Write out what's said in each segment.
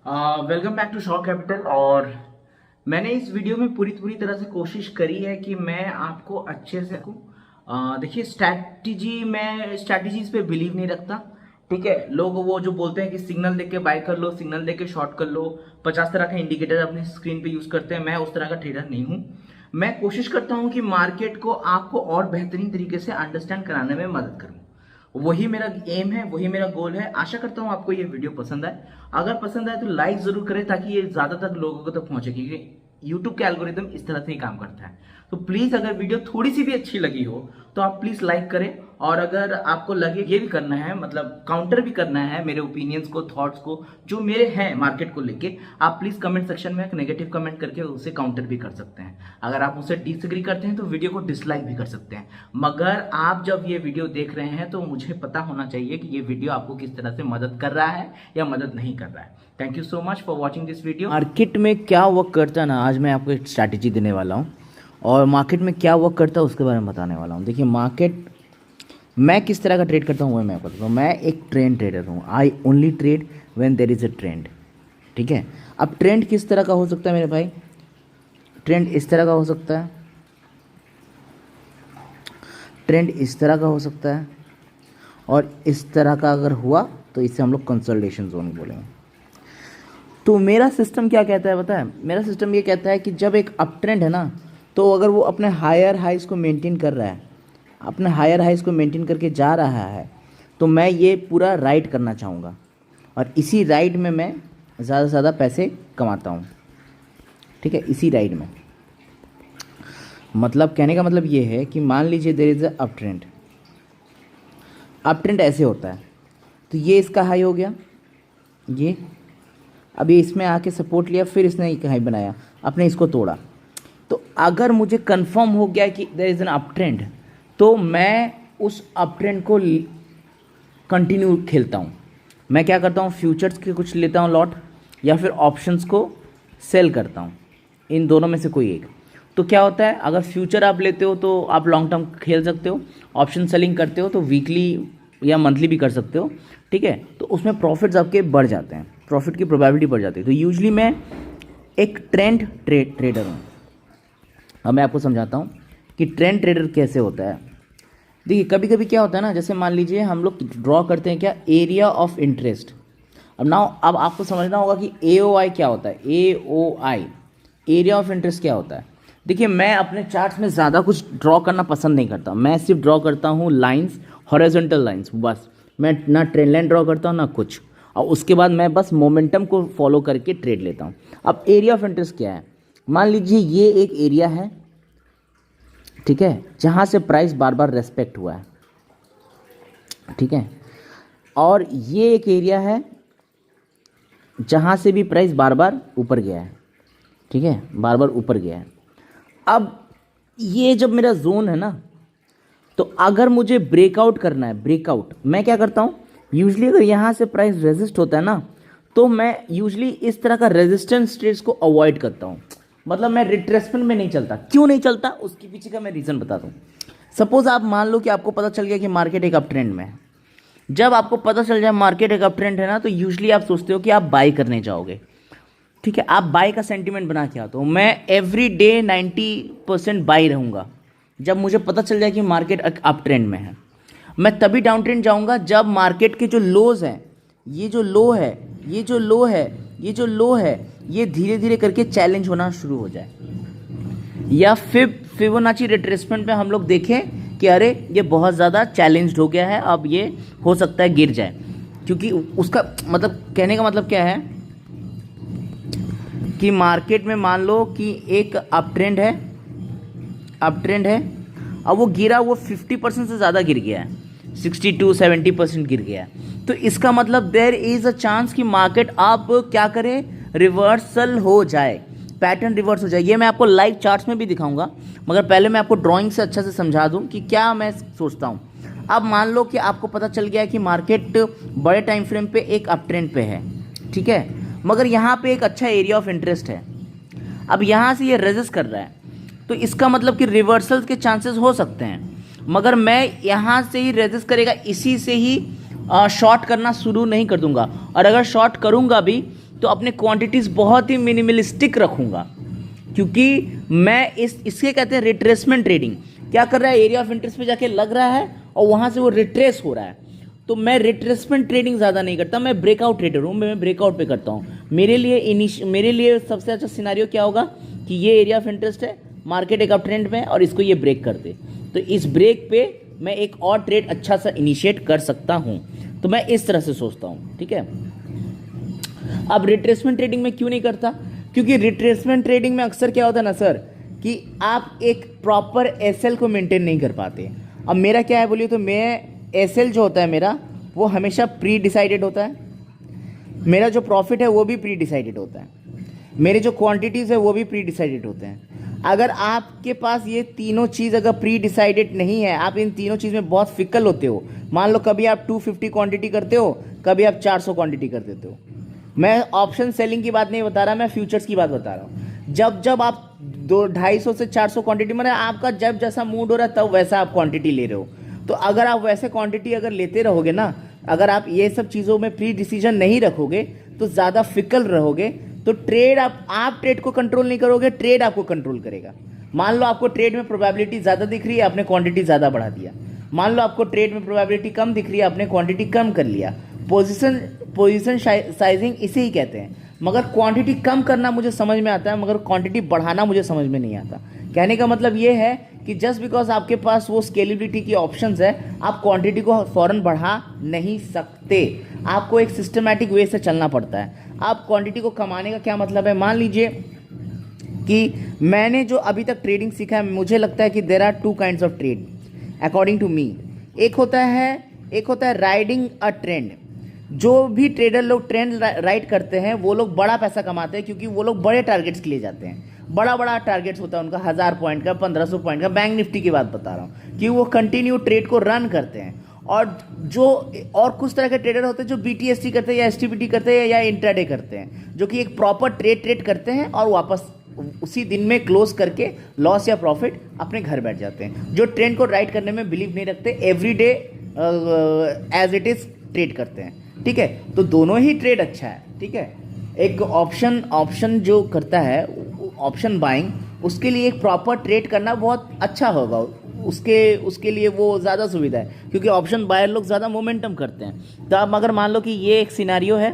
Welcome back to Shock Capital. और मैंने इस वीडियो में पूरी तरह से कोशिश करी है कि मैं आपको अच्छे से देखिए, स्ट्रैटेजीज पे बिलीव नहीं रखता। ठीक है, लोग वो जो बोलते हैं कि सिग्नल देख के बाय कर लो, सिग्नल देख के शॉर्ट कर लो, 50 तरह का इंडिकेटर अपनी स्क्रीन पे यूज करते हैं। मैं उस तरह का ट्रेडर नहीं हूँ। मैं कोशिश करता हूँ कि मार्केट को आपको और बेहतरीन तरीके से अंडरस्टैंड कराने में मदद करूँ। वही मेरा एम है, वही मेरा गोल है। आशा करता हूँ आपको ये वीडियो पसंद आए। अगर पसंद आए तो लाइक जरूर करें ताकि ये ज्यादातर लोगों तक पहुंचे, क्योंकि यूट्यूब के एल्गोरिदम इस तरह से ही काम करता है। तो प्लीज, अगर वीडियो थोड़ी सी भी अच्छी लगी हो तो आप प्लीज लाइक करें। और अगर आपको लगे ये भी करना है, मतलब काउंटर भी करना है मेरे ओपिनियंस को, थॉट्स को जो मेरे हैं मार्केट को लेके, आप प्लीज कमेंट सेक्शन में एक नेगेटिव कमेंट करके उसे काउंटर भी कर सकते हैं। अगर आप उसे डिसएग्री करते हैं तो वीडियो को डिसलाइक भी कर सकते हैं। मगर आप जब ये वीडियो देख रहे हैं तो मुझे पता होना चाहिए कि ये वीडियो आपको किस तरह से मदद कर रहा है या मदद नहीं कर रहा है। Thank you so much for watching this video. Market में क्या वर्क करता है ना, आज मैं आपको एक स्ट्रैटेजी देने वाला हूँ और मार्केट में क्या वर्क करता है उसके बारे में बताने वाला हूँ। देखिए, मार्केट मैं किस तरह का ट्रेड करता हूँ वो मैं आपको बताता हूँ। मैं एक ट्रेंड ट्रेडर हूँ। I only trade when there is a trend. ठीक है, अब ट्रेंड किस तरह का हो सकता है मेरे भाई? ट्रेंड इस तरह का हो सकता है, ट्रेंड इस तरह का हो सकता है, और इस तरह का अगर हुआ तो इसे हम लोग कंसोलिडेशन जोन बोलेंगे। तो मेरा सिस्टम क्या कहता है पता है? मेरा सिस्टम ये कहता है कि जब एक अप ट्रेंड है ना, तो अगर वो अपने हायर हाइज को मेंटेन कर रहा है, अपने हायर हाइज को मेंटेन करके जा रहा है, तो मैं ये पूरा राइड करना चाहूँगा और इसी राइड में मैं ज़्यादा से ज़्यादा पैसे कमाता हूँ। ठीक है, इसी राइड में, मतलब कहने का मतलब ये है कि मान लीजिए there is a up trend. Up trend ऐसे होता है, तो ये इसका हाई हो गया, ये अब ये इसमें आके सपोर्ट लिया, फिर इसने एक हाई बनाया, अपने इसको तोड़ा। तो अगर मुझे कंफर्म हो गया कि there is an up trend, तो मैं उस अप ट्रेंड को कंटिन्यू खेलता हूँ। मैं क्या करता हूँ, फ्यूचर्स के कुछ लेता हूँ लॉट, या फिर ऑप्शंस को सेल करता हूँ, इन दोनों में से कोई एक। तो क्या होता है, अगर फ्यूचर आप लेते हो तो आप लॉन्ग टर्म खेल सकते हो, ऑप्शन सेलिंग करते हो तो वीकली या मंथली भी कर सकते हो। ठीक है, तो उसमें प्रॉफिट्स आपके बढ़ जाते हैं, प्रॉफिट की प्रोबेबिलिटी बढ़ जाती है। तो यूजली मैं एक ट्रेंड ट्रेडर हूँ। अब मैं आपको समझाता हूँ कि ट्रेंड ट्रेडर कैसे होता है। देखिए, कभी कभी क्या होता है ना, जैसे मान लीजिए हम लोग ड्रॉ करते हैं क्या, एरिया ऑफ इंटरेस्ट। अब आपको समझना होगा कि AOI क्या होता है। AOI, एरिया ऑफ इंटरेस्ट, क्या होता है? देखिए, मैं अपने चार्ट्स में ज़्यादा कुछ ड्रॉ करना पसंद नहीं करता। मैं सिर्फ ड्रॉ करता हूँ लाइंस, हॉरिजॉन्टल लाइंस, बस। मैं ना ट्रेंड लाइन ड्रॉ करता हूँ ना कुछ, और उसके बाद मैं बस मोमेंटम को फॉलो करके ट्रेड लेता हूँ। अब एरिया ऑफ इंटरेस्ट क्या है? मान लीजिए ये एक एरिया है, ठीक है, जहाँ से प्राइस बार बार रेस्पेक्ट हुआ है। ठीक है, और ये एक एरिया है जहाँ से भी प्राइस बार बार ऊपर गया है। ठीक है, बार बार ऊपर गया है। अब ये जब मेरा जोन है ना, तो अगर मुझे ब्रेकआउट करना है, ब्रेकआउट, मैं क्या करता हूँ, यूजली अगर यहाँ से प्राइस रेजिस्ट होता है ना, तो मैं यूजली इस तरह का रेजिस्टेंस ट्रेड्स को अवॉइड करता हूँ। मतलब मैं रिट्रेसमेंट में नहीं चलता। क्यों नहीं चलता, उसके पीछे का मैं रीज़न बताता हूँ। सपोज आप मान लो कि आपको पता चल गया कि मार्केट एक अप ट्रेंड में है। जब आपको पता चल जाए मार्केट एक अप ट्रेंड है ना, तो यूजली आप सोचते हो कि आप बाई करने जाओगे। ठीक है, आप बाई का सेंटीमेंट बना के आते हो। मैं एवरी डे 90% बाई रहूँगा। जब मुझे पता चल जाए कि मार्केट अप ट्रेंड में है, मैं तभी डाउन ट्रेंड जाऊँगा जब मार्केट के जो लोज हैं, ये जो लो है, ये जो लो है, ये जो लो है, ये धीरे धीरे करके चैलेंज होना शुरू हो जाए। या फिबोनाची रिट्रेसमेंट में हम लोग देखें कि अरे ये बहुत ज़्यादा चैलेंज्ड हो गया है, अब ये हो सकता है गिर जाए। क्योंकि उसका मतलब, कहने का मतलब क्या है कि मार्केट में मान लो कि एक अप ट्रेंड है, अप ट्रेंड है, अब वो गिरा, वो 50% से ज़्यादा गिर गया है, 62-70% गिर गया है। तो इसका मतलब देयर इज़ अ चांस कि मार्केट अब क्या करे, रिवर्सल हो जाए, पैटर्न रिवर्स हो जाए। ये मैं आपको लाइव चार्ट्स में भी दिखाऊंगा, मगर पहले मैं आपको ड्राइंग से अच्छा से समझा दूं कि क्या मैं सोचता हूँ। अब मान लो कि आपको पता चल गया है कि मार्केट बड़े टाइम फ्रेम पे एक अप ट्रेंड पे है। ठीक है, मगर यहाँ पे एक अच्छा एरिया ऑफ इंटरेस्ट है। अब यहाँ से ये रेजिस्ट कर रहा है, तो इसका मतलब कि रिवर्सल के चांसेस हो सकते हैं। मगर मैं यहाँ से ही रेजिस्ट करेगा, इसी से ही शॉर्ट करना शुरू नहीं कर दूंगा। और अगर शॉर्ट करूंगा भी तो अपने क्वांटिटीज़ बहुत ही मिनिमलिस्टिक रखूँगा, क्योंकि मैं इसके कहते हैं रिट्रेसमेंट ट्रेडिंग। क्या कर रहा है, एरिया ऑफ इंटरेस्ट पे जाके लग रहा है और वहाँ से वो रिट्रेस हो रहा है। तो मैं रिट्रेसमेंट ट्रेडिंग ज़्यादा नहीं करता, मैं ब्रेकआउट ट्रेडर हूँ, मैं ब्रेकआउट पे करता हूँ। मेरे लिए सबसे अच्छा सिनारियो क्या होगा कि ये एरिया ऑफ इंटरेस्ट है, मार्केट एक अप ट्रेंड में, और इसको ये ब्रेक कर दे, तो इस ब्रेक पे मैं एक और ट्रेड अच्छा सा इनिशिएट कर सकता हूँ। तो मैं इस तरह से सोचता हूँ, ठीक है। अब रिट्रेसमेंट ट्रेडिंग में क्यों नहीं करता, क्योंकि रिट्रेसमेंट ट्रेडिंग में अक्सर क्या होता है ना सर, कि आप एक प्रॉपर एसएल को मेंटेन नहीं कर पाते। अब मेरा क्या है बोलिए तो, मैं एसएल जो होता है मेरा, वो हमेशा प्री डिसाइडेड होता है। मेरा जो प्रॉफिट है वो भी प्री डिसाइडेड होता है, मेरे जो क्वांटिटीज़ है वो भी प्री डिसाइडेड होते हैं। अगर आपके पास ये तीनों चीज़ अगर प्री डिसाइडेड नहीं है, आप इन तीनों चीज़ में बहुत फिकल होते हो, मान लो कभी आप 250 क्वांटिटी करते हो, कभी आप 400 क्वांटिटी कर देते हो। मैं ऑप्शन सेलिंग की बात नहीं बता रहा, मैं फ्यूचर्स की बात बता रहा हूँ। जब आप 250 से 400 क्वांटिटी, मतलब आपका जब जैसा मूड हो रहा है तब वैसा आप क्वांटिटी ले रहे हो। तो अगर आप वैसे क्वांटिटी अगर लेते रहोगे ना, अगर आप ये सब चीज़ों में प्री डिसीजन नहीं रखोगे तो ज़्यादा फिकल रहोगे, तो ट्रेड आप ट्रेड को कंट्रोल नहीं करोगे, ट्रेड आपको कंट्रोल करेगा। मान लो आपको ट्रेड में प्रोबेबिलिटी ज़्यादा दिख रही है, आपने क्वांटिटी ज़्यादा बढ़ा दिया। मान लो आपको ट्रेड में प्रोबेबिलिटी कम दिख रही है, आपने क्वांटिटी कम कर लिया। पोजीशन साइजिंग इसे ही कहते हैं। मगर क्वांटिटी कम करना मुझे समझ में आता है, मगर क्वांटिटी बढ़ाना मुझे समझ में नहीं आता। कहने का मतलब ये है कि जस्ट बिकॉज आपके पास वो स्केलेबिलिटी की ऑप्शंस है, आप क्वांटिटी को फ़ौरन बढ़ा नहीं सकते। आपको एक सिस्टमैटिक वे से चलना पड़ता है। आप क्वांटिटी को कमाने का क्या मतलब है, मान लीजिए कि मैंने जो अभी तक ट्रेडिंग सीखा है, मुझे लगता है कि there are 2 kinds of trade according to me. एक होता है राइडिंग अ ट्रेंड। जो भी ट्रेडर लोग ट्रेंड राइड करते हैं वो लोग बड़ा पैसा कमाते हैं, क्योंकि वो लोग बड़े टारगेट्स के लिए जाते हैं। बड़ा टारगेट्स होता है उनका, 1000 पॉइंट का, 1500 पॉइंट का। बैंक निफ्टी की बात बता रहा हूँ कि वो कंटिन्यू ट्रेड को रन करते हैं। और कुछ तरह के ट्रेडर होते हैं जो BTST करते हैं या STPT करते हैं या इंट्राडे करते हैं, जो कि एक प्रॉपर ट्रेड करते हैं और वापस उसी दिन में क्लोज करके लॉस या प्रॉफिट अपने घर बैठ जाते हैं। जो ट्रेंड को राइड करने में बिलीव नहीं रखते, everyday as it is trade करते हैं, ठीक है। तो दोनों ही ट्रेड अच्छा है, ठीक है। एक ऑप्शन जो करता है ऑप्शन बाइंग, उसके लिए एक प्रॉपर ट्रेड करना बहुत अच्छा होगा, उसके लिए वो ज़्यादा सुविधा है, क्योंकि ऑप्शन बायर लोग ज़्यादा मोमेंटम करते हैं। तो अब अगर मान लो कि ये एक सिनारियो है,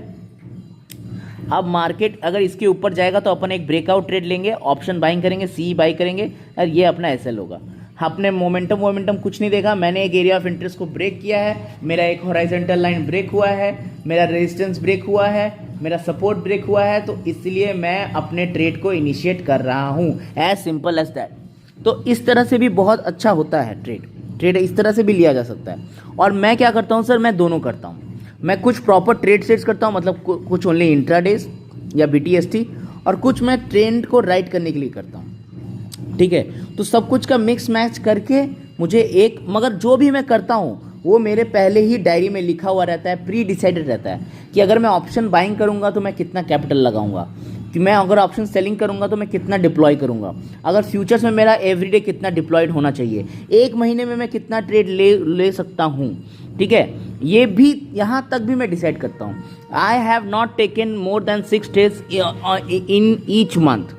अब मार्केट अगर इसके ऊपर जाएगा तो अपन एक ब्रेकआउट ट्रेड लेंगे, ऑप्शन बाइंग करेंगे, सी बाई करेंगे, और ये अपना एसएल होगा। आपने मोमेंटम कुछ नहीं देखा, मैंने एक एरिया ऑफ इंटरेस्ट को ब्रेक किया है, मेरा एक हॉरिजॉन्टल लाइन ब्रेक हुआ है, मेरा रेजिस्टेंस ब्रेक हुआ है, मेरा सपोर्ट ब्रेक हुआ है, तो इसलिए मैं अपने ट्रेड को इनिशिएट कर रहा हूँ। As simple as that. तो इस तरह से भी बहुत अच्छा होता है ट्रेड इस तरह से भी लिया जा सकता है। और मैं क्या करता हूँ सर, मैं दोनों करता हूँ। मैं कुछ प्रॉपर ट्रेड सेट्स करता हूँ, मतलब कुछ ओनली इंट्राडेज या BTST, और कुछ मैं ट्रेंड को राइड करने के लिए करता हूँ, ठीक है। तो सब कुछ का मिक्स मैच करके मुझे मगर जो भी मैं करता हूँ वो मेरे पहले ही डायरी में लिखा हुआ रहता है, प्री डिसाइडेड रहता है कि अगर मैं ऑप्शन बाइंग करूँगा तो मैं कितना कैपिटल लगाऊंगा, कि मैं अगर ऑप्शन सेलिंग करूँगा तो मैं कितना डिप्लॉय करूँगा, अगर फ्यूचर्स में मेरा एवरीडे कितना डिप्लॉयड होना चाहिए, एक महीने में मैं कितना ट्रेड ले सकता हूँ, ठीक है। ये भी यहाँ तक भी मैं डिसाइड करता हूँ। I have not taken more than 6 trades in each month.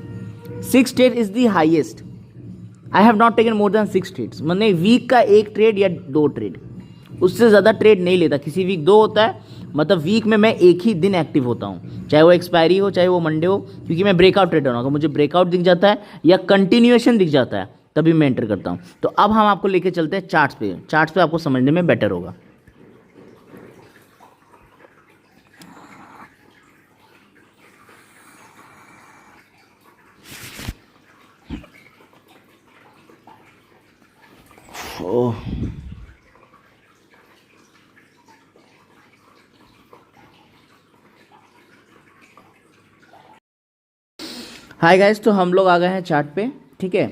6 trade is the highest. I have not taken more than 6 trades, मतलब वीक का 1 ट्रेड या 2 ट्रेड, उससे ज़्यादा ट्रेड नहीं लेता। किसी वीक 2 होता है, मतलब वीक में मैं एक ही दिन एक्टिव होता हूँ, चाहे वो एक्सपायरी हो चाहे वो मंडे हो, क्योंकि मैं ब्रेकआउट ट्रेडर हूँ। अगर मुझे ब्रेकआउट दिख जाता है या कंटिन्यूएशन दिख जाता है तभी मैं एंटर करता हूँ। तो अब हम आपको लेके चलते हैं चार्ट्स पे आपको समझने में बेटर होगा। हाय गाइस, तो हम लोग आ गए हैं चार्ट पे, ठीक है।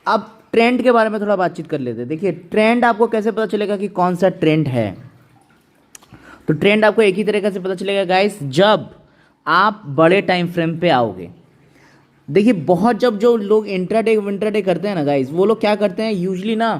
अब ट्रेंड के बारे में थोड़ा बातचीत कर लेते हैं। देखिए, ट्रेंड आपको कैसे पता चलेगा कि कौन सा ट्रेंड है। तो ट्रेंड आपको एक ही तरीके से पता चलेगा गाइस, जब आप बड़े टाइम फ्रेम पे आओगे। देखिए, बहुत जब जो लोग इंट्राडे करते हैं ना गाइस, वो लोग क्या करते हैं यूजली ना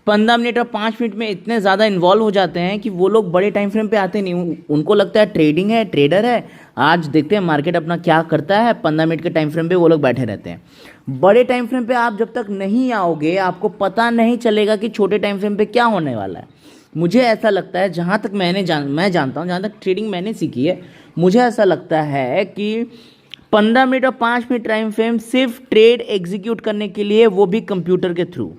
15 मिनट और 5 मिनट में इतने ज़्यादा इन्वॉल्व हो जाते हैं कि वो लोग बड़े टाइम फ्रेम पे आते नहीं। उनको लगता है ट्रेडिंग है, ट्रेडर है, आज देखते हैं मार्केट अपना क्या करता है, 15 मिनट के टाइम फ्रेम पे वो लोग बैठे रहते हैं। बड़े टाइम फ्रेम पे आप जब तक नहीं आओगे आपको पता नहीं चलेगा कि छोटे टाइम फ्रेम पे क्या होने वाला है। मुझे ऐसा लगता है, जहाँ तक मैं जानता हूँ, जहाँ तक ट्रेडिंग मैंने सीखी है, मुझे ऐसा लगता है कि 15 मिनट और 5 मिनट टाइम फ्रेम सिर्फ ट्रेड एग्जीक्यूट करने के लिए, वो भी कंप्यूटर के थ्रू।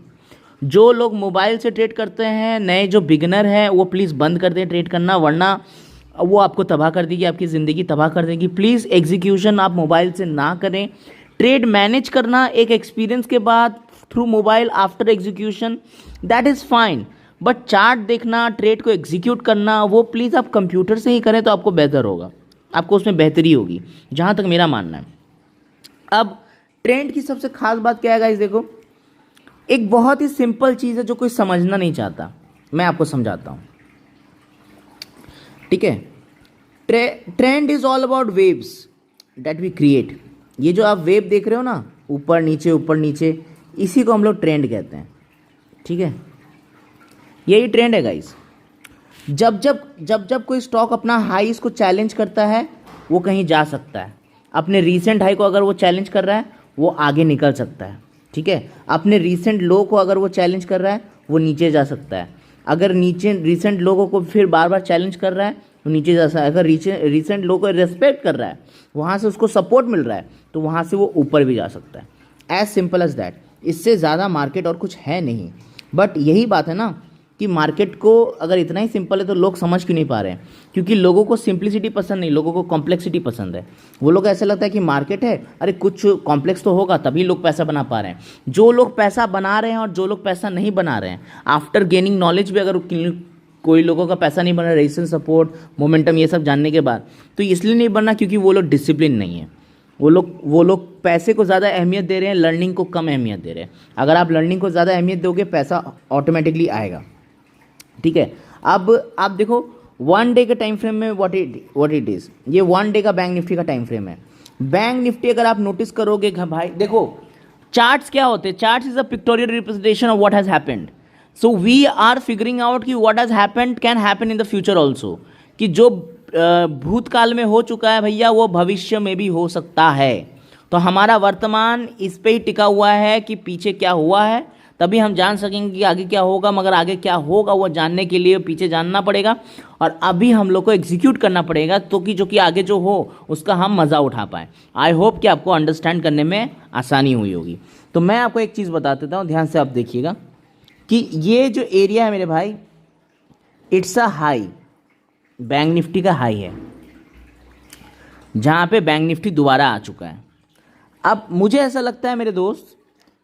जो लोग मोबाइल से ट्रेड करते हैं, नए जो बिगनर हैं, वो प्लीज़ बंद कर दें ट्रेड करना, वरना वो आपको तबाह कर देगी, आपकी ज़िंदगी तबाह कर देगी। प्लीज़ एग्जीक्यूशन आप मोबाइल से ना करें। ट्रेड मैनेज करना एक एक्सपीरियंस के बाद through mobile after execution, that is fine, but chart देखना, ट्रेड को एग्जीक्यूट करना, वो प्लीज़ आप कंप्यूटर से ही करें तो आपको बेहतर होगा, आपको उसमें बेहतरी होगी, जहाँ तक मेरा मानना है। अब ट्रेंड की सबसे खास बात क्या है गाइस, देखो एक बहुत ही सिंपल चीज़ है जो कोई समझना नहीं चाहता, मैं आपको समझाता हूँ, ठीक है। Trend is all about waves that we create. ये जो आप वेव देख रहे हो ना, ऊपर नीचे, इसी को हम लोग ट्रेंड कहते हैं, ठीक है। यही ट्रेंड है गाइस। जब कोई स्टॉक अपना हाई इसको चैलेंज करता है, वो कहीं जा सकता है। अपने रीसेंट हाई को अगर वो चैलेंज कर रहा है, वो आगे निकल सकता है, ठीक है। अपने रीसेंट लो को अगर वो चैलेंज कर रहा है, वो नीचे जा सकता है। अगर नीचे रीसेंट लो को फिर बार बार चैलेंज कर रहा है, तो नीचे जा सकता है। अगर रीसेंट लो को रेस्पेक्ट कर रहा है, वहाँ से उसको सपोर्ट मिल रहा है, तो वहाँ से वो ऊपर भी जा सकता है। As simple as that. इससे ज़्यादा मार्केट और कुछ है नहीं। बट यही बात है ना कि मार्केट को अगर इतना ही सिंपल है तो लोग समझ क्यों नहीं पा रहे हैं? क्योंकि लोगों को सिंप्लिसिटी पसंद नहीं, लोगों को कॉम्प्लेक्सिटी पसंद है। वो लोग ऐसा लगता है कि मार्केट है, अरे कुछ कॉम्प्लेक्स तो होगा तभी लोग पैसा बना पा रहे हैं। जो लोग पैसा बना रहे हैं और जो लोग पैसा नहीं बना रहे हैं, आफ्टर गेनिंग नॉलेज भी अगर कोई लोगों का पैसा नहीं बना, रेजिस्टेंस, सपोर्ट, मोमेंटम, ये सब जानने के बाद, तो इसलिए नहीं बनना क्योंकि वो लोग डिसिप्लिन नहीं है। वो लोग पैसे को ज़्यादा अहमियत दे रहे हैं, लर्निंग को कम अहमियत दे रहे हैं। अगर आप लर्निंग को ज़्यादा अहमियत दोगे, पैसा ऑटोमेटिकली आएगा, ठीक है। अब आप देखो 1 डे के टाइम फ्रेम में व्हाट इट इज़, ये 1 डे का बैंक निफ्टी का टाइम फ्रेम है। बैंक निफ्टी अगर आप नोटिस करोगे भाई, देखो चार्ट्स क्या होते हैं? Charts is a pictorial representation of what has happened. So we are figuring out कि what has happened can happen in the future also, कि जो भूतकाल में हो चुका है भैया, वो भविष्य में भी हो सकता है। तो हमारा वर्तमान इस पे ही टिका हुआ है कि पीछे क्या हुआ है, तभी हम जान सकेंगे कि आगे क्या होगा। मगर आगे क्या होगा वो जानने के लिए पीछे जानना पड़ेगा, और अभी हम लोग को एग्जीक्यूट करना पड़ेगा, तो कि जो कि आगे जो हो उसका हम मज़ा उठा पाएँ। आई होप कि आपको अंडरस्टैंड करने में आसानी हुई होगी। तो मैं आपको एक चीज़ बता देता हूँ, ध्यान से आप देखिएगा कि ये जो एरिया है मेरे भाई, it's a high, bank Nifty का हाई है, जहाँ पे बैंक निफ्टी दोबारा आ चुका है। अब मुझे ऐसा लगता है मेरे दोस्त,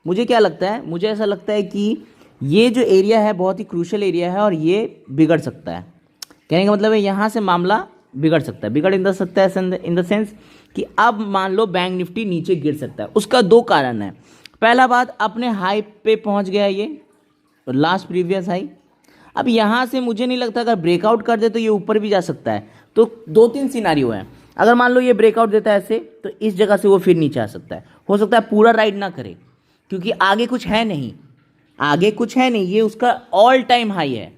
मुझे क्या लगता है, मुझे ऐसा लगता है कि ये जो एरिया है बहुत ही क्रूशियल एरिया है, और ये बिगड़ सकता है। कहने का मतलब है यहाँ से मामला बिगड़ सकता है। बिगड़ इन सकता है इन द सेंस कि अब मान लो बैंक निफ्टी नीचे गिर सकता है। उसका 2 कारण है। पहला बात, अपने हाई पे पहुँच गया ये, लास्ट प्रीवियस हाई। अब यहाँ से मुझे नहीं लगता अगर ब्रेकआउट कर दे तो ये ऊपर भी जा सकता है। तो 2-3 सिनारियो है। अगर मान लो ये ब्रेकआउट देता है ऐसे, तो इस जगह से वो फिर नीचे आ सकता है। हो सकता है पूरा राइड ना करे, क्योंकि आगे कुछ है नहीं, आगे कुछ है नहीं, ये उसका ऑल टाइम हाई है।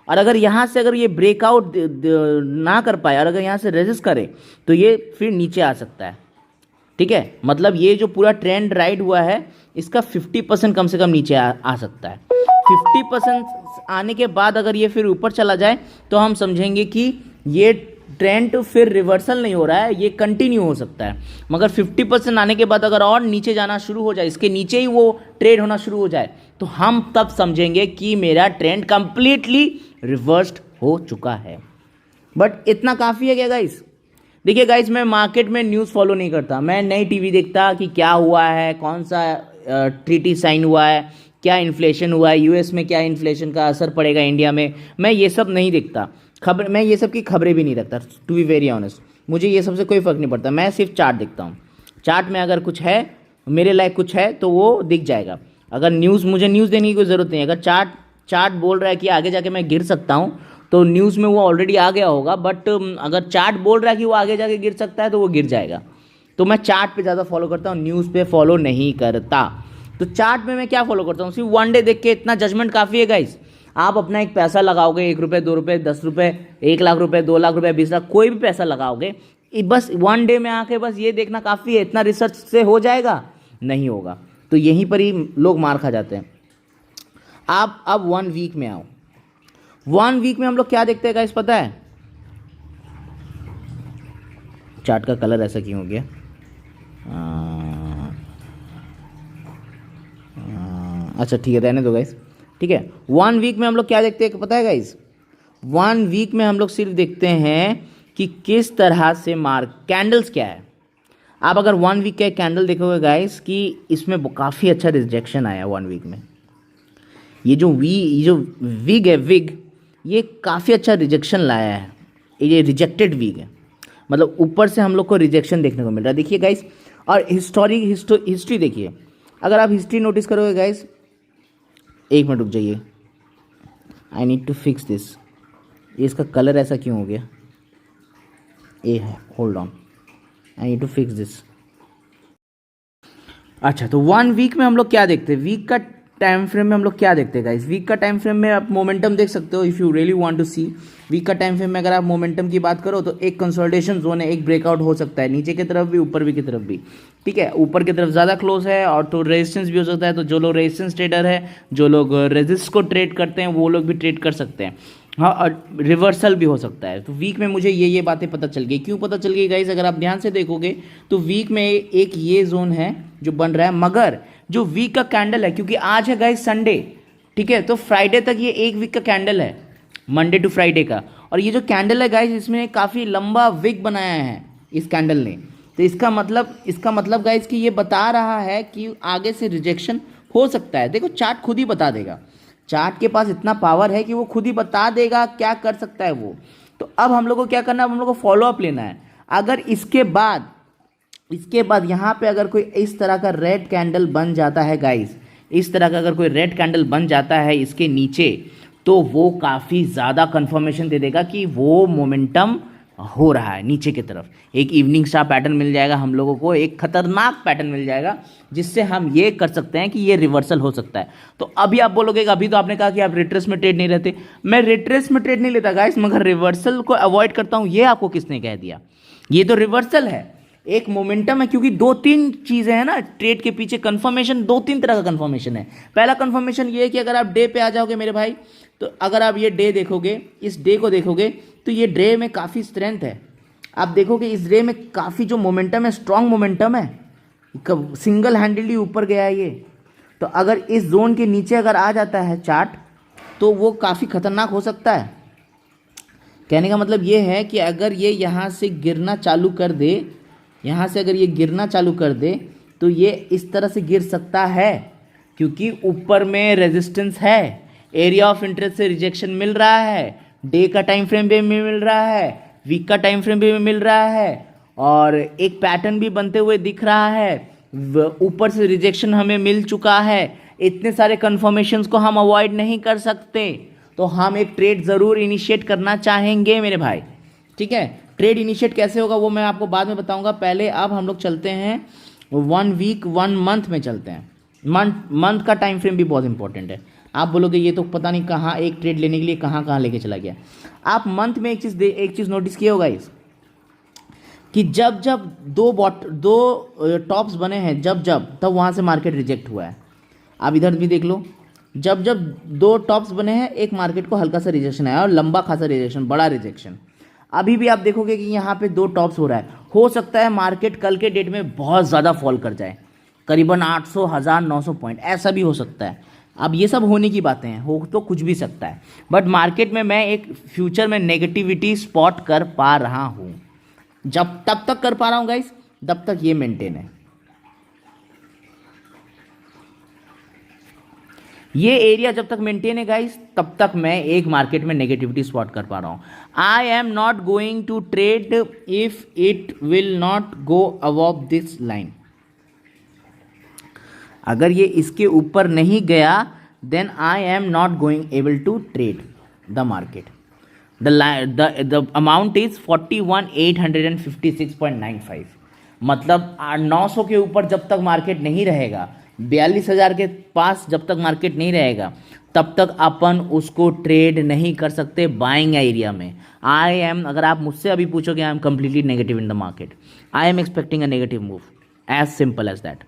और अगर यहाँ से अगर ये ब्रेकआउट ना कर पाए और अगर यहाँ से रेजिस्ट करे, तो ये फिर नीचे आ सकता है, ठीक है। मतलब ये जो पूरा ट्रेंड राइड हुआ है, इसका 50% कम से कम नीचे आ सकता है। 50% आने के बाद अगर ये फिर ऊपर चला जाए, तो हम समझेंगे कि ये ट्रेंड फिर रिवर्सल नहीं हो रहा है, ये कंटिन्यू हो सकता है। मगर 50% आने के बाद अगर और नीचे जाना शुरू हो जाए, इसके नीचे ही वो ट्रेड होना शुरू हो जाए, तो हम तब समझेंगे कि मेरा ट्रेंड कंप्लीटली रिवर्स्ड हो चुका है। बट इतना काफ़ी है क्या गाइस? देखिए गाइस, मैं मार्केट में न्यूज़ फॉलो नहीं करता, मैं नई टीवी देखता कि क्या हुआ है, कौन सा ट्रीटी साइन हुआ है, क्या इन्फ्लेशन हुआ है, यूएस में क्या इन्फ्लेशन का असर पड़ेगा इंडिया में, मैं ये सब नहीं देखता। मैं ये सब की खबरें भी नहीं रखता, टू बी वेरी ऑनेस्ट। मुझे ये सबसे कोई फ़र्क नहीं पड़ता, मैं सिर्फ चार्ट देखता हूँ। चार्ट में अगर कुछ है, मेरे लायक कुछ है, तो वो दिख जाएगा। अगर मुझे न्यूज़ देने की कोई ज़रूरत नहीं है। अगर चार्ट बोल रहा है कि आगे जाके मैं गिर सकता हूँ, तो न्यूज़ में वो ऑलरेडी आ गया होगा। बट अगर चार्ट बोल रहा है कि वो आगे जाके गिर सकता है, तो वो गिर जाएगा। तो मैं चार्ट पे ज़्यादा फॉलो करता हूँ, न्यूज़ पे फॉलो नहीं करता। तो चार्ट में मैं क्या फॉलो करता हूँ, सिर्फ वन डे देख के इतना जजमेंट काफ़ी है गाइस। आप अपना एक पैसा लगाओगे, 1 रुपये 2 रुपये 10 रुपये 1 लाख रुपये 2 लाख रुपये 20 लाख, कोई भी पैसा लगाओगे, बस वन डे में आके बस ये देखना काफ़ी है, इतना रिसर्च से हो जाएगा, नहीं होगा। तो यहीं पर ही लोग मार खा जाते हैं। आप अब 1 वीक में आओ। 1 वीक में हम लोग क्या देखते हैं गाइस पता है? चार्ट का कलर ऐसा क्यों हो गया? अच्छा ठीक है, रहने दो गाइस। ठीक है, 1 वीक में हम लोग क्या देखते हैं पता है गाइस? 1 वीक में हम लोग सिर्फ देखते हैं कि किस तरह से कैंडल्स क्या है। आप अगर 1 वीक का कैंडल देखोगे गाइस कि इसमें काफ़ी अच्छा रिजेक्शन आया 1 वीक में। ये जो विग है, विग, ये काफ़ी अच्छा रिजेक्शन लाया है। ये रिजेक्टेड विग है, मतलब ऊपर से हम लोग को रिजेक्शन देखने को मिल रहा है। देखिए गाइस, और हिस्ट्री देखिए। अगर आप हिस्ट्री नोटिस करोगे गाइस, 1 मिनट रुक जाइए, I need to fix this. ये इसका कलर ऐसा क्यों हो गया? ये है, hold on, I need to fix this. अच्छा, तो 1 वीक में हम लोग क्या देखते हैं? वीक का टाइम फ्रेम में हम लोग क्या देखते हैं गाइस? वीक का टाइम फ्रेम में आप मोमेंटम देख सकते हो, if you really want to see. Week का टाइम फ्रेम में अगर आप मोमेंटम की बात करो तो एक कंसोलिडेशन जोन है, एक ब्रेकआउट हो सकता है, नीचे की तरफ भी ऊपर भी की तरफ भी। ठीक है, ऊपर की तरफ ज़्यादा क्लोज है और तो रेजिस्टेंस भी हो सकता है। तो जो लोग रेजिस्टेंस ट्रेडर है, जो लोग रेजिस्ट को ट्रेड करते हैं, वो लोग भी ट्रेड कर सकते हैं। हाँ, और रिवर्सल भी हो सकता है। तो वीक में मुझे ये बातें पता चल गई। क्यों पता चल गई गाइस? अगर आप ध्यान से देखोगे तो वीक में एक ये जोन है जो बन रहा है, मगर जो वीक का कैंडल है, क्योंकि आज है गाइस संडे, ठीक है, तो फ्राइडे तक ये 1 वीक का कैंडल है, मंडे टू फ्राइडे का। और ये जो कैंडल है गाइस, इसमें काफ़ी लंबा विक बनाया है इस कैंडल ने। तो इसका मतलब गाइस कि ये बता रहा है कि आगे से रिजेक्शन हो सकता है। देखो चार्ट खुद ही बता देगा, चार्ट के पास इतना पावर है कि वो खुद ही बता देगा क्या कर सकता है वो। तो अब हम लोग को क्या करना है? हम लोग को फॉलो अप लेना है। अगर इसके बाद यहाँ पे अगर कोई इस तरह का रेड कैंडल बन जाता है गाइस, इस तरह का अगर कोई रेड कैंडल बन जाता है इसके नीचे, तो वो काफ़ी ज़्यादा कंफर्मेशन दे देगा कि वो मोमेंटम हो रहा है नीचे की तरफ। एक इवनिंग स्टार पैटर्न मिल जाएगा हम लोगों को, एक खतरनाक पैटर्न मिल जाएगा, जिससे हम ये कर सकते हैं कि ये रिवर्सल हो सकता है। तो अभी आप बोलोगे कि अभी तो आपने कहा कि आप रिट्रेस में ट्रेड नहीं रहते। मैं रिट्रेस में ट्रेड नहीं लेता गाइस, मगर रिवर्सल को अवॉइड करता हूँ। ये आपको किसने कह दिया? ये तो रिवर्सल है, एक मोमेंटम है, क्योंकि 2-3 चीज़ें हैं ना ट्रेड के पीछे। कंफर्मेशन 2-3 तरह का कंफर्मेशन है। पहला कंफर्मेशन ये है कि अगर आप डे पे आ जाओगे मेरे भाई, तो अगर आप ये डे देखोगे, इस डे को देखोगे, तो ये डे में काफ़ी स्ट्रेंथ है। आप देखोगे इस डे में काफ़ी जो मोमेंटम है, स्ट्रॉन्ग मोमेंटम है, सिंगल हैंडली ऊपर गया है ये। तो अगर इस जोन के नीचे अगर आ जाता है चार्ट, तो वो काफ़ी खतरनाक हो सकता है। कहने का मतलब ये है कि अगर ये यहाँ से गिरना चालू कर दे, यहाँ से अगर ये गिरना चालू कर दे, तो ये इस तरह से गिर सकता है, क्योंकि ऊपर में रेजिस्टेंस है, एरिया ऑफ इंटरेस्ट से रिजेक्शन मिल रहा है, डे का टाइम फ्रेम भी मिल रहा है, वीक का टाइम फ्रेम भी मिल रहा है, और एक पैटर्न भी बनते हुए दिख रहा है, ऊपर से रिजेक्शन हमें मिल चुका है। इतने सारे कन्फर्मेशंस को हम अवॉइड नहीं कर सकते, तो हम एक ट्रेड ज़रूर इनिशिएट करना चाहेंगे मेरे भाई। ठीक है, ट्रेड इनिशिएट कैसे होगा वो मैं आपको बाद में बताऊंगा। पहले अब हम लोग चलते हैं 1 वीक 1 मंथ में चलते हैं। मंथ का टाइम फ्रेम भी बहुत इंपॉर्टेंट है। आप बोलोगे ये तो पता नहीं कहाँ एक ट्रेड लेने के लिए कहाँ लेके चला गया। आप मंथ में एक चीज़ नोटिस किए होगा इस कि जब दो टॉप्स बने हैं, तब वहाँ से मार्केट रिजेक्ट हुआ है। आप इधर भी देख लो, जब 2 टॉप्स बने हैं, एक मार्केट को हल्का सा रिजेक्शन आया और लंबा खासा रिजेक्शन, बड़ा रिजेक्शन। अभी भी आप देखोगे कि यहाँ पे 2 टॉप्स हो रहा है। हो सकता है मार्केट कल के डेट में बहुत ज़्यादा फॉल कर जाए, करीबन 800, 1000, 900 पॉइंट, ऐसा भी हो सकता है। अब ये सब होने की बातें हैं, हो तो कुछ भी सकता है, बट मार्केट में मैं एक फ्यूचर में नेगेटिविटी स्पॉट कर पा रहा हूँ। तब तक कर पा रहा हूँ गाइस, तब तक ये मेंटेन है। ये एरिया जब तक मेंटेन है गाइस, तब तक मैं एक मार्केट में नेगेटिविटी स्पॉट कर पा रहा हूँ। I am not going to trade if it will not go above this line. अगर ये इसके ऊपर नहीं गया, then I am not going able to trade the market. The amount is 41,856.95। मतलब 900 के ऊपर जब तक मार्केट नहीं रहेगा, 42,000 के पास जब तक मार्केट नहीं रहेगा तब तक अपन उसको ट्रेड नहीं कर सकते बाइंग एरिया में। अगर आप मुझसे अभी पूछोगे, I am completely negative in the market, I am expecting a negative move, as simple as that.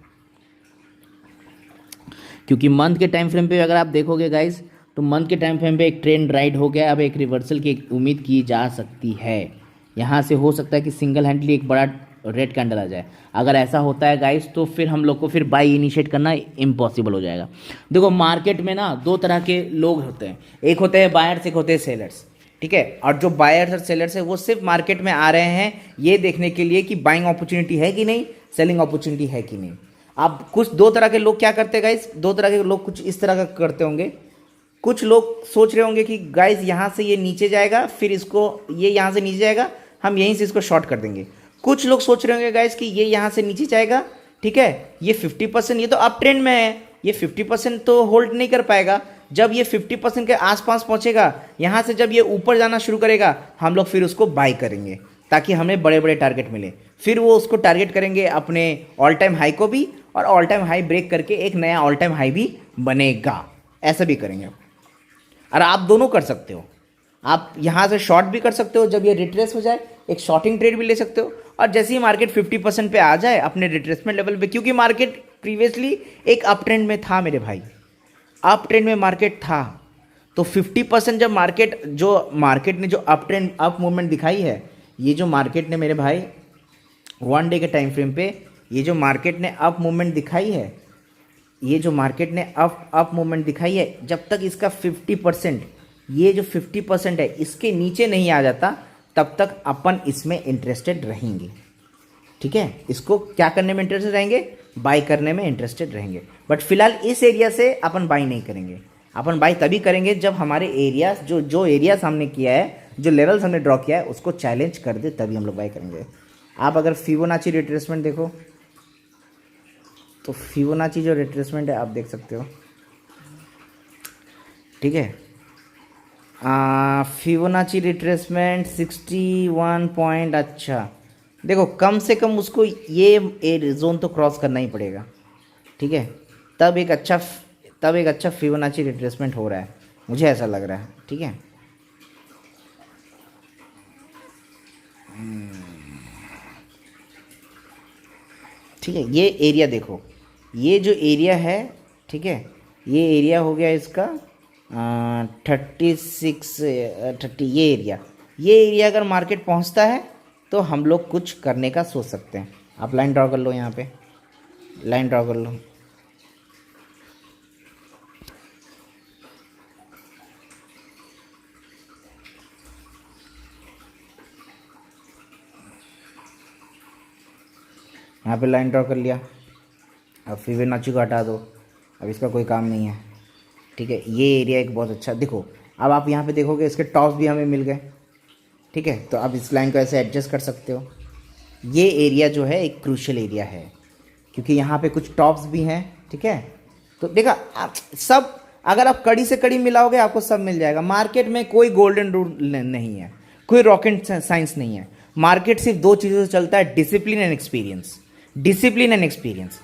क्योंकि मंथ के टाइम फ्रेम पे अगर आप देखोगे गाइस, तो मंथ के टाइम फ्रेम पे एक ट्रेंड राइट हो गया, अब एक रिवर्सल की उम्मीद की जा सकती है। यहाँ से हो सकता है कि सिंगल हैंडली एक बड़ा रेड कैंडल आ जाए। अगर ऐसा होता है गाइस, तो फिर हम लोग को फिर बाई इनिशिएट करना इम्पॉसिबल हो जाएगा। देखो मार्केट में ना दो तरह के लोग होते हैं, एक होते हैं बायर्स, एक होते हैं सेलर्स, ठीक है। और जो बायर्स और सेलर्स है वो सिर्फ मार्केट में आ रहे हैं ये देखने के लिए कि बाइंग अपॉर्चुनिटी है कि नहीं, सेलिंग अपॉर्चुनिटी है कि नहीं। अब कुछ दो तरह के लोग क्या करते हैं गाइस, दो तरह के लोग कुछ इस तरह का करते होंगे। कुछ लोग सोच रहे होंगे कि गाइस यहाँ से ये नीचे जाएगा, फिर इसको ये यहाँ से नीचे जाएगा, हम यहीं से इसको शॉर्ट कर देंगे। कुछ लोग सोच रहे होंगे गाइस कि ये यहाँ से नीचे जाएगा, ठीक है, ये 50%, ये तो अप ट्रेंड में है, ये 50% तो होल्ड नहीं कर पाएगा। जब ये 50% के आसपास पहुँचेगा, यहाँ से जब ये ऊपर जाना शुरू करेगा, हम लोग फिर उसको बाई करेंगे ताकि हमें बड़े बड़े टारगेट मिले। फिर वो उसको टारगेट करेंगे अपने ऑल टाइम हाई को भी, और ऑल टाइम हाई ब्रेक करके एक नया ऑल टाइम हाई भी बनेगा। ऐसा भी करेंगे। और आप दोनों कर सकते हो, आप यहाँ से शॉर्ट भी कर सकते हो, जब ये रिट्रेस हो जाए एक शॉर्टिंग ट्रेड भी ले सकते हो। और जैसे ही मार्केट 50% पे आ जाए अपने रिट्रेसमेंट लेवल पे, क्योंकि मार्केट प्रीवियसली एक अप ट्रेंड में था मेरे भाई, अप ट्रेंड में मार्केट था, तो 50% जब मार्केट ने जो अप ट्रेंड अप मूवमेंट दिखाई है, ये जो मार्केट ने मेरे भाई 1 डे के टाइम फ्रेम पे ये जो मार्केट ने अप मूवमेंट दिखाई है, ये जो मार्केट ने अप मूवमेंट दिखाई है, जब तक इसका 50%, ये जो 50% है इसके नीचे नहीं आ जाता, तब तक अपन इसमें इंटरेस्टेड रहेंगे, ठीक है। इसको क्या करने में इंटरेस्टेड रहेंगे, बाई करने में इंटरेस्टेड रहेंगे। बट फिलहाल इस एरिया से अपन बाई नहीं करेंगे, अपन बाई तभी करेंगे जब हमारे एरिया जो एरियाज हमने किया है, जो लेवल्स हमने ड्रॉ किया है, उसको चैलेंज कर दे, तभी हम लोग बाई करेंगे। आप अगर फिबोनाची रिट्रेसमेंट देखो, तो फिबोनाची जो रिट्रेसमेंट है आप देख सकते हो, ठीक है। फिबोनाची रिट्रेसमेंट 61 पॉइंट, अच्छा देखो कम से कम उसको ये जोन तो क्रॉस करना ही पड़ेगा, ठीक है, तब एक अच्छा फिबोनाची रिट्रेसमेंट हो रहा है, मुझे ऐसा लग रहा है, ठीक है। ठीक है, ये एरिया देखो, ये जो एरिया है, ठीक है, ये एरिया हो गया इसका 30, ये एरिया अगर मार्केट पहुंचता है तो हम लोग कुछ करने का सोच सकते हैं। आप लाइन ड्रॉ कर लो, यहाँ पे लाइन ड्रॉ कर लो। यहाँ पे लाइन ड्रॉ कर लिया, अब फिबोनाची को हटा दो, अब इसका कोई काम नहीं है, ठीक है। ये एरिया एक बहुत अच्छा, देखो अब आप यहाँ पे देखोगे इसके टॉप्स भी हमें मिल गए, ठीक है। तो आप इस लाइन को ऐसे एडजस्ट कर सकते हो। ये एरिया जो है एक क्रूशियल एरिया है, क्योंकि यहाँ पे कुछ टॉप्स भी हैं, ठीक है। तो देखा आप सब, अगर आप कड़ी से कड़ी मिलाओगे आपको सब मिल जाएगा। मार्केट में कोई गोल्डन रूल नहीं है, कोई रॉकेट साइंस नहीं है। मार्केट सिर्फ दो चीज़ों से चलता है, discipline and experience, discipline and experience.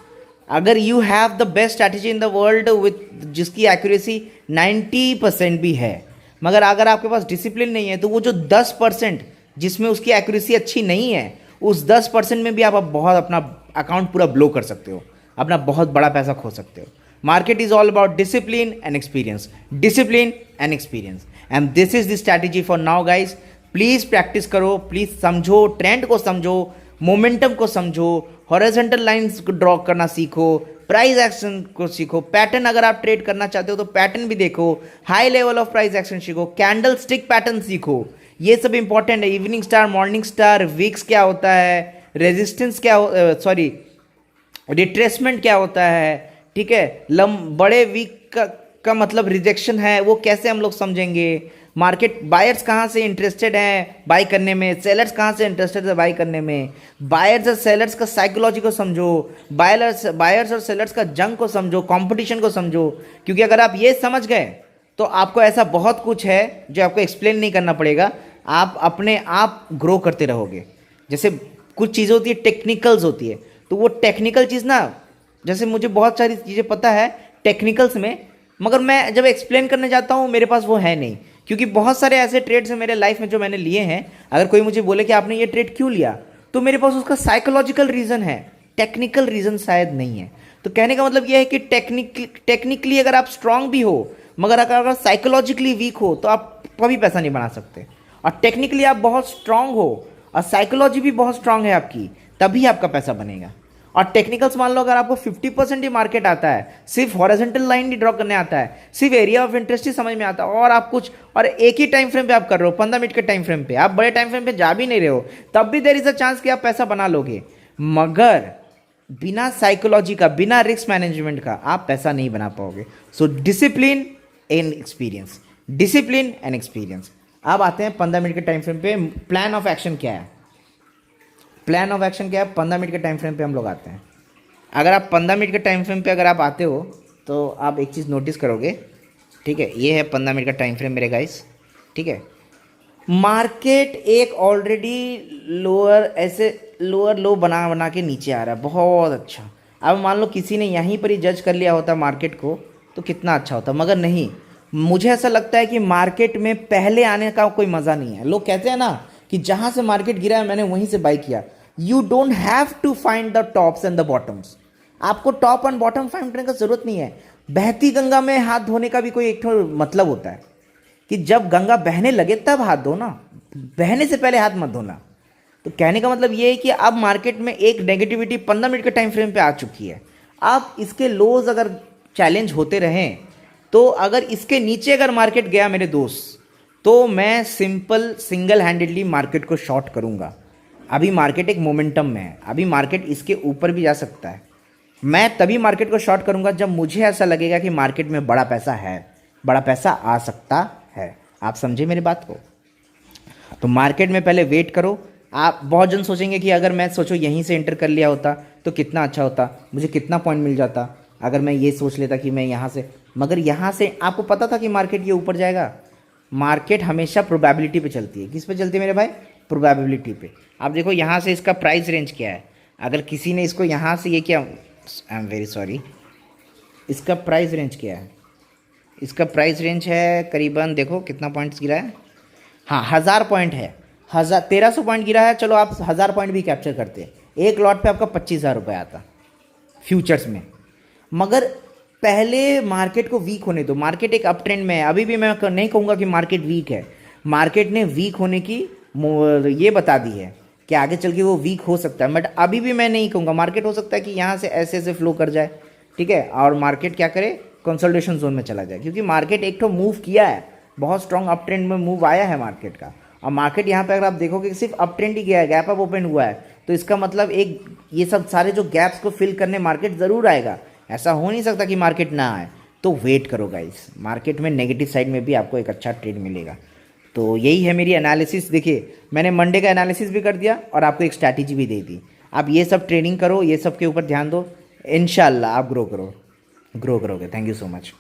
अगर you have the best strategy in the world with जिसकी एक्यूरेसी 90% भी है, मगर अगर आपके पास डिसिप्लिन नहीं है, तो वो जो 10% जिसमें उसकी एक्यूरेसी अच्छी नहीं है, उस 10% में भी आप बहुत अपना अकाउंट पूरा ब्लो कर सकते हो, अपना बहुत बड़ा पैसा खो सकते हो। Market is all about discipline and experience, discipline and experience, and this is the strategy for now guys. Please practice करो, प्लीज़ समझो, ट्रेंड को समझो, मोमेंटम को समझो, हॉरिजॉन्टल लाइंस को ड्रॉ करना सीखो, प्राइस एक्शन को सीखो, पैटर्न अगर आप ट्रेड करना चाहते हो तो पैटर्न भी देखो, high level of price action सीखो, कैंडल स्टिक पैटर्न सीखो, ये सब इंपॉर्टेंट है। Evening star, morning star, weeks क्या होता है, रेजिस्टेंस क्या, सॉरी रिट्रेसमेंट क्या होता है, ठीक है, बड़े वीक का मतलब रिजेक्शन है, वो कैसे हम लोग समझेंगे। मार्केट बायर्स कहाँ से इंटरेस्टेड हैं बाई करने में, सेलर्स कहाँ से इंटरेस्टेड है बाई करने में, बायर्स और सेलर्स का साइकोलॉजी को समझो, बायर्स और सेलर्स का जंग को समझो, कंपटीशन को समझो। क्योंकि अगर आप ये समझ गए तो आपको ऐसा बहुत कुछ है जो आपको एक्सप्लेन नहीं करना पड़ेगा, आप अपने आप ग्रो करते रहोगे। जैसे कुछ चीज़ें होती है टेक्निकल्स होती है, तो वो टेक्निकल चीज़ ना जैसे मुझे बहुत सारी चीज़ें पता है टेक्निकल्स में, मगर मैं जब एक्सप्लेन करने जाता हूँ मेरे पास वो है नहीं, क्योंकि बहुत सारे ऐसे ट्रेड्स हैं मेरे लाइफ में जो मैंने लिए हैं। अगर कोई मुझे बोले कि आपने ये ट्रेड क्यों लिया, तो मेरे पास उसका साइकोलॉजिकल रीज़न है, टेक्निकल रीज़न शायद नहीं है। तो कहने का मतलब ये है कि टेक्निकली अगर आप स्ट्रांग भी हो, मगर अगर साइकोलॉजिकली वीक हो तो आप कभी पैसा नहीं बना सकते। और टेक्निकली आप बहुत स्ट्रांग हो और साइकोलॉजी भी बहुत स्ट्रांग है आपकी, तभी आपका पैसा बनेगा। और टेक्निकल्स मान लो अगर आपको 50% ही मार्केट आता है, सिर्फ हॉरिजॉन्टल लाइन ही ड्रॉ करने आता है, सिर्फ एरिया ऑफ इंटरेस्ट ही समझ में आता है, और आप कुछ और एक ही टाइम फ्रेम पे आप कर रहे हो, 15 मिनट के टाइम फ्रेम पे, आप बड़े टाइम फ्रेम पे जा भी नहीं रहे हो, तब भी देयर इज अ चांस कि आप पैसा बना लोगे। मगर बिना साइकोलॉजी का, बिना रिस्क मैनेजमेंट का आप पैसा नहीं बना पाओगे। So discipline and experience, discipline and experience. अब आते हैं 15 मिनट के टाइम फ्रेम पे। प्लान ऑफ एक्शन क्या है? प्लान ऑफ एक्शन क्या है? 15 मिनट के टाइम फ्रेम पे हम लोग आते हैं। अगर आप 15 मिनट के टाइम फ्रेम पे अगर आप आते हो तो आप एक चीज़ नोटिस करोगे, ठीक है, ये है 15 मिनट का टाइम फ्रेम मेरे गाइस, ठीक है। मार्केट एक ऑलरेडी लोअर लो बना के नीचे आ रहा है, बहुत अच्छा। अब मान लो किसी ने यहीं पर ही जज कर लिया होता मार्केट को तो कितना अच्छा होता, मगर नहीं। मुझे ऐसा लगता है कि मार्केट में पहले आने का कोई मज़ा नहीं है। लोग कहते हैं ना कि जहाँ से मार्केट गिरा है मैंने वहीं से बाई किया। You don't have to find the tops and the bottoms. आपको टॉप एंड बॉटम फाइंड करने का जरूरत नहीं है। बहती गंगा में हाथ धोने का भी कोई एक मतलब होता है कि जब गंगा बहने लगे तब हाथ धोना, बहने से पहले हाथ मत धोना। तो कहने का मतलब ये है कि अब मार्केट में एक नेगेटिविटी 15 मिनट के टाइम फ्रेम पे आ चुकी है। अब इसके लोज अगर चैलेंज होते रहें तो अगर इसके नीचे अगर मार्केट गया मेरे दोस्त, तो मैं सिंगल हैंडेडली मार्केट को शॉर्ट करूंगा। अभी मार्केट एक मोमेंटम में है, अभी मार्केट इसके ऊपर भी जा सकता है। मैं तभी मार्केट को शॉर्ट करूंगा जब मुझे ऐसा लगेगा कि मार्केट में बड़ा पैसा है, बड़ा पैसा आ सकता है। आप समझे मेरी बात को? तो मार्केट में पहले वेट करो। आप बहुत जन सोचेंगे कि अगर मैं सोचो यहीं से एंटर कर लिया होता तो कितना अच्छा होता, मुझे कितना पॉइंट मिल जाता अगर मैं ये सोच लेता कि मैं यहाँ से, मगर यहाँ से आपको पता था कि मार्केट ये ऊपर जाएगा। मार्केट हमेशा प्रोबेबिलिटी पे चलती है। किस पे चलती है मेरे भाई? प्रोबेबिलिटी पे। आप देखो यहाँ से इसका प्राइस रेंज क्या है। अगर किसी ने इसको यहाँ से ये क्या, आई एम वेरी सॉरी, इसका प्राइस रेंज क्या है? इसका प्राइस रेंज है करीबन, देखो कितना पॉइंट्स गिरा है, हाँ 1000 पॉइंट है, 1300 पॉइंट गिरा है। चलो आप 1000 पॉइंट भी कैप्चर करते, एक लॉट पे आपका 25,000 रुपये आता फ्यूचर्स में। मगर पहले मार्केट को वीक होने दो। मार्केट एक अप ट्रेंड में है। अभी भी मैं नहीं कहूँगा कि मार्केट वीक है। मार्केट ने वीक होने की ये बता दी है कि आगे चल के वो वीक हो सकता है, बट अभी भी मैं नहीं कहूँगा। मार्केट हो सकता है कि यहाँ से ऐसे ऐसे फ्लो कर जाए, ठीक है, और मार्केट क्या करे, कंसोलिडेशन जोन में चला जाए। क्योंकि मार्केट एक तो मूव किया है, बहुत स्ट्रॉन्ग अप ट्रेंड में मूव आया है मार्केट का। और मार्केट यहाँ पे अगर आप देखोगे कि सिर्फ अप ट्रेंड ही गया है, गैप अप ओपन हुआ है, तो इसका मतलब एक ये सब सारे जो गैप्स को फिल करने मार्केट ज़रूर आएगा। ऐसा हो नहीं सकता कि मार्केट ना आए। तो वेट करो गाइस, मार्केट में नेगेटिव साइड में भी आपको एक अच्छा ट्रेड मिलेगा। तो यही है मेरी एनालिसिस। देखिए मैंने मंडे का एनालिसिस भी कर दिया और आपको एक स्ट्रैटेजी भी दे दी। आप ये सब ट्रेनिंग करो, ये सब के ऊपर ध्यान दो, इंशाल्लाह आप ग्रो करोगे। Thank you so much.